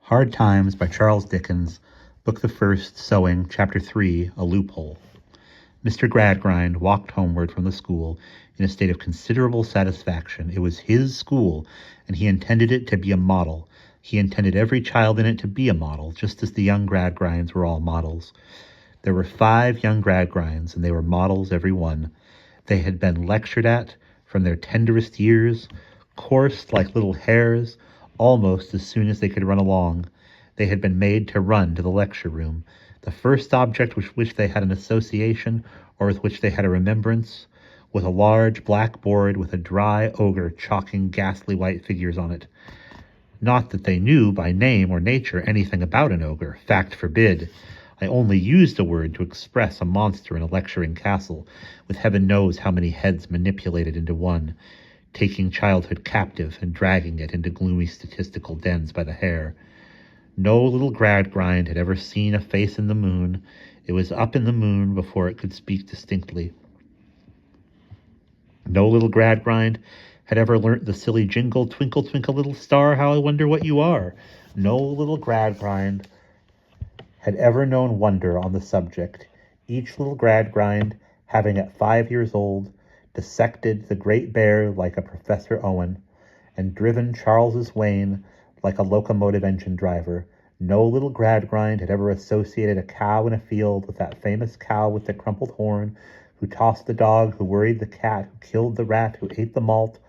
Hard Times by Charles Dickens, Book the First, Sowing, Chapter 3, A Loophole. Mr. Gradgrind walked homeward from the school in a state of considerable satisfaction. It was his school, and he intended it to be a model. He intended every child in it to be a model, just as the young Gradgrinds were all models. There were 5 young Gradgrinds, and they were models every one. They had been lectured at from their tenderest years, coursed like little hares, almost as soon as they could run along. They had been made to run to the lecture room. The first object with which they had an association, or with which they had a remembrance, was a large black board with a dry ogre chalking ghastly white figures on it. Not that they knew by name or nature anything about an ogre. Fact forbid. I only used the word to express a monster in a lecturing castle, with heaven knows how many heads manipulated into one, taking childhood captive and dragging it into gloomy statistical dens by the hair. No little Gradgrind had ever seen a face in the moon. It was up in the moon before it could speak distinctly. No little Gradgrind had ever learnt the silly jingle, "Twinkle, twinkle, little star, how I wonder what you are." No little Gradgrind had ever known wonder on the subject. Each little Gradgrind, having at 5 years old dissected the Great Bear like a Professor Owen, and driven Charles's Wain like a locomotive engine driver, no little Gradgrind had ever associated a cow in a field with that famous cow with the crumpled horn, who tossed the dog, who worried the cat, who killed the rat, who ate the malt,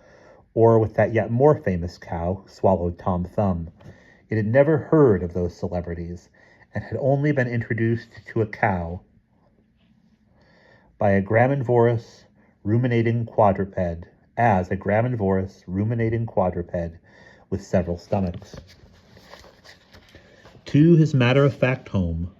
or with that yet more famous cow who swallowed Tom Thumb. It had never heard of those celebrities, and had only been introduced to a cow by a graminivorous ruminating quadruped, as a graminivorous ruminating quadruped with several stomachs. To his matter-of-fact home,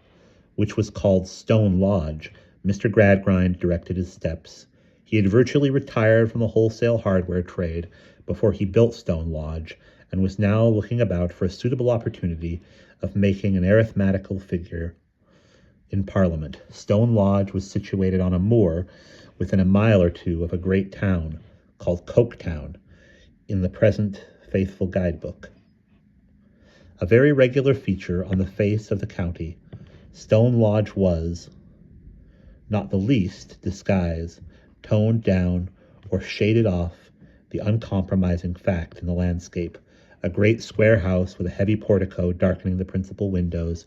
which was called Stone Lodge, Mr. Gradgrind directed his steps. He had virtually retired from the wholesale hardware trade before he built Stone Lodge, and was now looking about for a suitable opportunity of making an arithmetical figure in Parliament. Stone Lodge was situated on a moor within a mile or two of a great town called Coketown in the present faithful guidebook. A very regular feature on the face of the county, Stone Lodge was, not the least disguise, toned down, or shaded off the uncompromising fact in the landscape, a great square house with a heavy portico darkening the principal windows,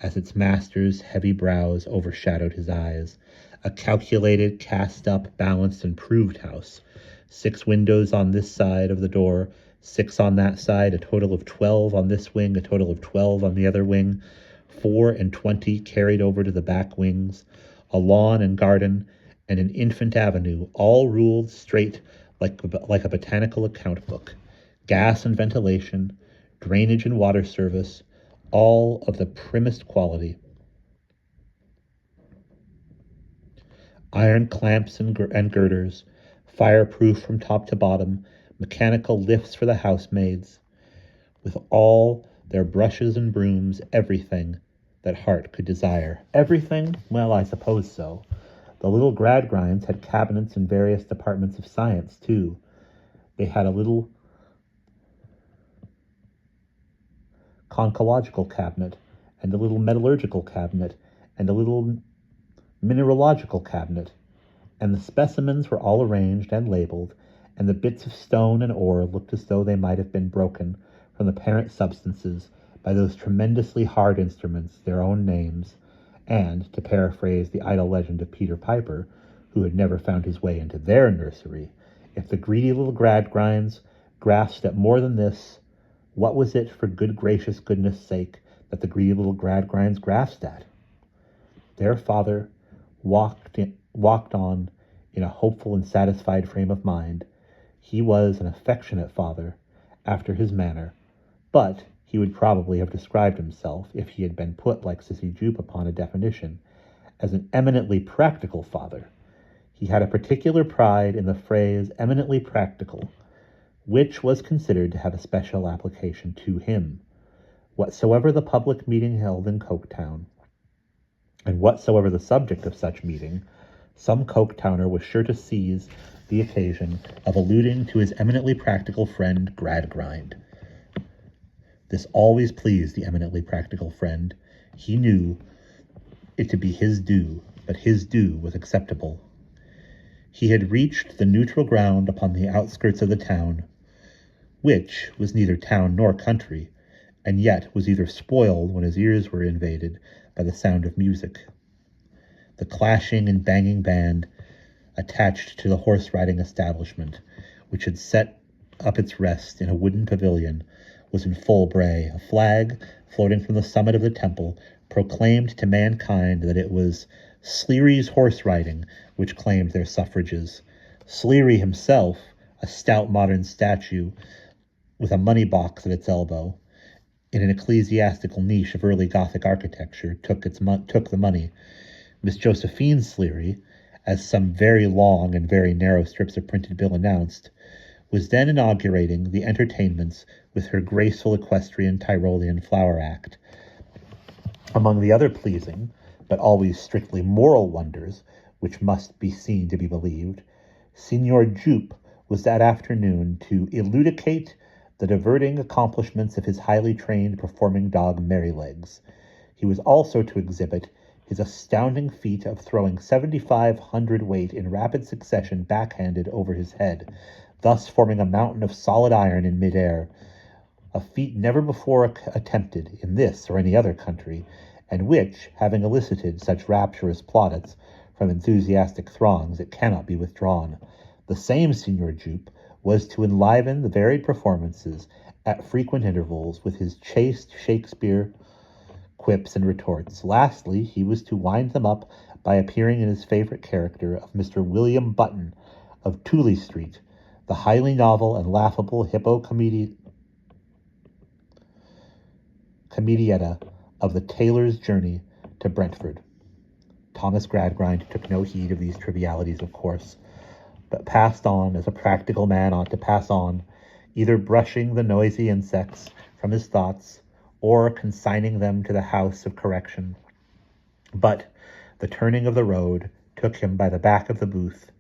as its master's heavy brows overshadowed his eyes, a calculated, cast-up, balanced, and proved house, 6 windows on this side of the door, 6 on that side, a total of 12 on this wing, a total of 12 on the other wing, 24 carried over to the back wings, a lawn and garden, and an infant avenue, all ruled straight like a botanical account book. Gas and ventilation, drainage and water service, all of the primmest quality. Iron clamps and girders, fireproof from top to bottom, mechanical lifts for the housemaids, with all their brushes and brooms, everything that heart could desire. Everything? Well, I suppose so. The little Gradgrinds had cabinets in various departments of science, too. They had a little conchological cabinet, and a little metallurgical cabinet, and a little mineralogical cabinet, and the specimens were all arranged and labeled, and the bits of stone and ore looked as though they might have been broken from the parent substances by those tremendously hard instruments, their own names, and, to paraphrase the idle legend of Peter Piper, who had never found his way into their nursery, if the greedy little Gradgrinds grasped at more than this, what was it, for good gracious goodness sake, that the greedy little Gradgrinds grasped at? Their father walked on in a hopeful and satisfied frame of mind. He was an affectionate father, after his manner, but he would probably have described himself, if he had been put like Sissy Jupe upon a definition, as an eminently practical father. He had a particular pride in the phrase eminently practical, which was considered to have a special application to him. Whatsoever the public meeting held in Coketown, and whatsoever the subject of such meeting, some Coketowner was sure to seize the occasion of alluding to his eminently practical friend Gradgrind. This always pleased the eminently practical friend. He knew it to be his due, but his due was acceptable. He had reached the neutral ground upon the outskirts of the town, which was neither town nor country, and yet was either spoiled when his ears were invaded by the sound of music. The clashing and banging band attached to the horse-riding establishment, which had set up its rest in a wooden pavilion, was in full bray. A flag, floating from the summit of the temple, proclaimed to mankind that it was Sleary's horse riding which claimed their suffrages. Sleary himself, a stout modern statue with a money box at its elbow, in an ecclesiastical niche of early Gothic architecture, took the money. Miss Josephine Sleary, as some very long and very narrow strips of printed bill announced, was then inaugurating the entertainments with her graceful equestrian Tyrolean flower act. Among the other pleasing, but always strictly moral wonders, which must be seen to be believed, Signor Jupe was that afternoon to elucidate the diverting accomplishments of his highly trained performing dog Merrylegs. He was also to exhibit his astounding feat of throwing 7,500 weight in rapid succession backhanded over his head, thus forming a mountain of solid iron in midair, a feat never before attempted in this or any other country, and which, having elicited such rapturous plaudits from enthusiastic throngs, it cannot be withdrawn. The same Signor Jupe was to enliven the varied performances at frequent intervals with his chaste Shakespeare quips and retorts. Lastly, he was to wind them up by appearing in his favorite character of Mr. William Button of Tooley Street, the highly novel and laughable comedietta of the tailor's journey to Brentford. Thomas Gradgrind took no heed of these trivialities, of course, but passed on as a practical man ought to pass on, either brushing the noisy insects from his thoughts or consigning them to the house of correction. But the turning of the road took him by the back of the booth,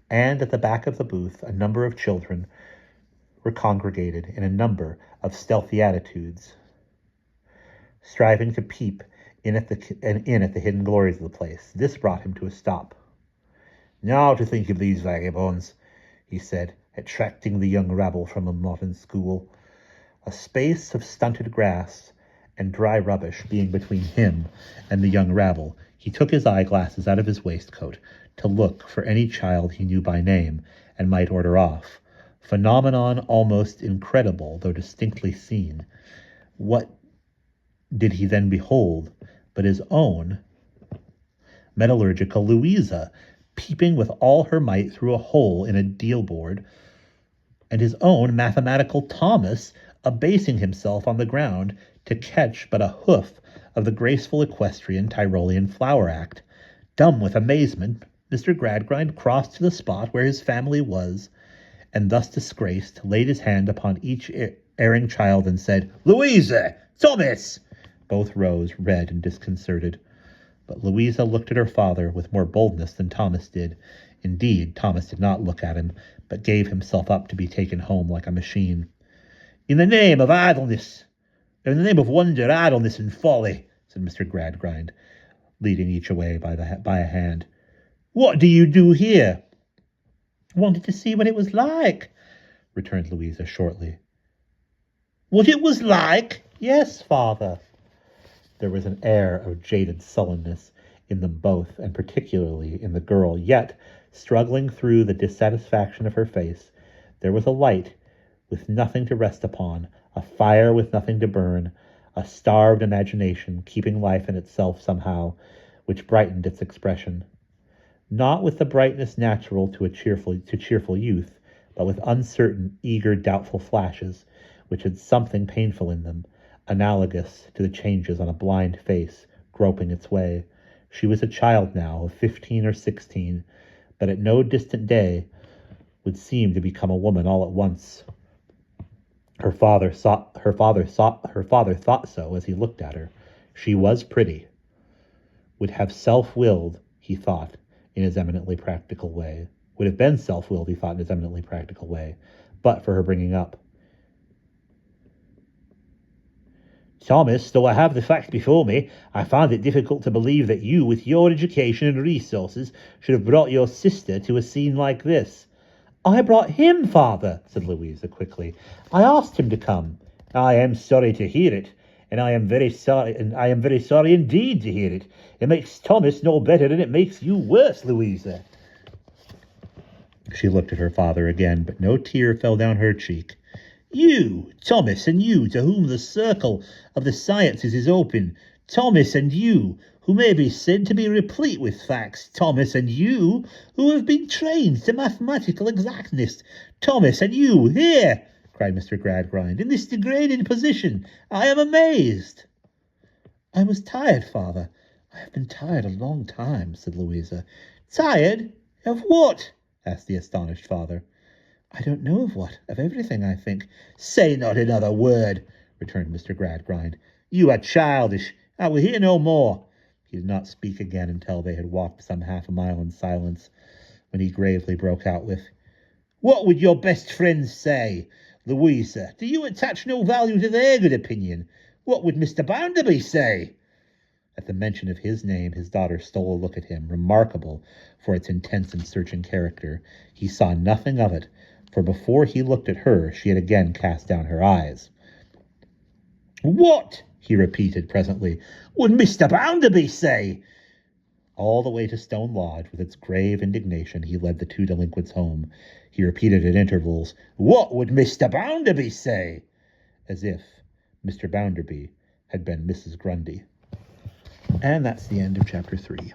and at the back of the booth a number of children were congregated in a number of stealthy attitudes, striving to peep in at the hidden glories of the place. This brought him to a stop. "Now to think of these vagabonds," he said, attracting the young rabble from a modern school. A space of stunted grass and dry rubbish being between him and the young rabble, he took his eyeglasses out of his waistcoat to look for any child he knew by name and might order off. Phenomenon almost incredible, though distinctly seen. What did he then behold but his own metallurgical Louisa, peeping with all her might through a hole in a deal board, and his own mathematical Thomas abasing himself on the ground to catch but a hoof of the graceful equestrian Tyrolean flower act. Dumb with amazement, Mr. Gradgrind crossed to the spot where his family was, and thus disgraced, laid his hand upon each erring child and said, "Louisa! Thomas!" Both rose, red and disconcerted. But Louisa looked at her father with more boldness than Thomas did. Indeed, Thomas did not look at him, but gave himself up to be taken home like a machine. In the name of wonder, idleness, and folly," said Mr. Gradgrind, leading each away by a hand. "What do you do here?" "Wanted to see what it was like," returned Louisa shortly. "What it was like?" "Yes, father." There was an air of jaded sullenness in them both, and particularly in the girl, yet, struggling through the dissatisfaction of her face, there was a light with nothing to rest upon, a fire with nothing to burn, a starved imagination keeping life in itself somehow, which brightened its expression. Not with the brightness natural to cheerful youth, but with uncertain, eager, doubtful flashes, which had something painful in them, analogous to the changes on a blind face groping its way. She was a child now of 15 or 16, but at no distant day would seem to become a woman all at once. Her father thought so as he looked at her. She was pretty, would have self-willed, he thought, in his eminently practical way. Would have been self-willed, he thought, in his eminently practical way, but for her bringing up. Thomas, though I have the facts before me, I find it difficult to believe that you, with your education and resources, should have brought your sister to a scene like this. I brought him, father, said Louisa quickly. I asked him to come. I am sorry to hear it, and I am very sorry indeed to hear it. It makes Thomas no better, and it makes you worse, Louisa. She looked at her father again, but no tear fell down her cheek. You, Thomas, and you, to whom the circle of the sciences is open. Thomas, and you, who may be said to be replete with facts. Thomas, and you, who have been trained to mathematical exactness. Thomas, and you, here, cried Mr. Gradgrind, in this degraded position. I am amazed. I was tired, father. I have been tired a long time, said Louisa. Tired? Of what? Asked the astonished father. I don't know of what. Of everything, I think. Say not another word, returned Mr. Gradgrind. You are childish. I will hear no more. He did not speak again until they had walked some half a mile in silence, when he gravely broke out with, What would your best friends say? Louisa, do you attach no value to their good opinion? What would Mr. Bounderby say? At the mention of his name, his daughter stole a look at him, remarkable for its intense and searching character. He saw nothing of it, for before he looked at her, she had again cast down her eyes. What, he repeated presently, would Mr. Bounderby say? All the way to Stone Lodge, with its grave indignation, he led the two delinquents home. He repeated at intervals, What would Mr. Bounderby say? As if Mr. Bounderby had been Mrs. Grundy. And that's the end of chapter 3.